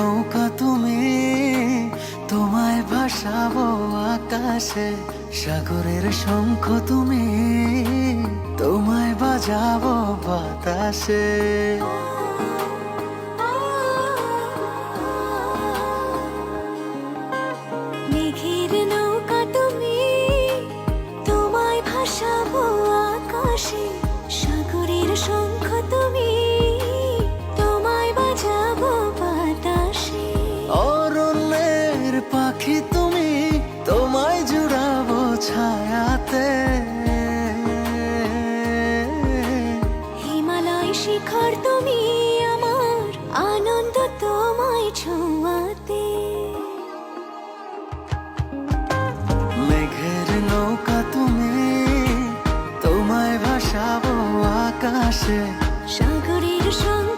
নৌকা তুমি, তোমায় ভাসাবো আকাশে। সাগরের শঙ্খ তুমি, তোমায় বাজাবো বাতাসে। মেঘের নৌকা তুমি, তোমায় ভাসাবো আকাশে। সাগরের শঙ্খ তুমি, তোমায় বাজাবো বাতাসে। অরণ্যের পাখি তুমি, তোমায় জুড়াবো ছায়াতে। হিমালয় শিখর তুমি, আমার আনন্দ তোমায় ছোঁয়াতে। মেঘের নৌকা তুমি, তোমায় ভাসাবো আকাশে। সাগরের শঙ্খ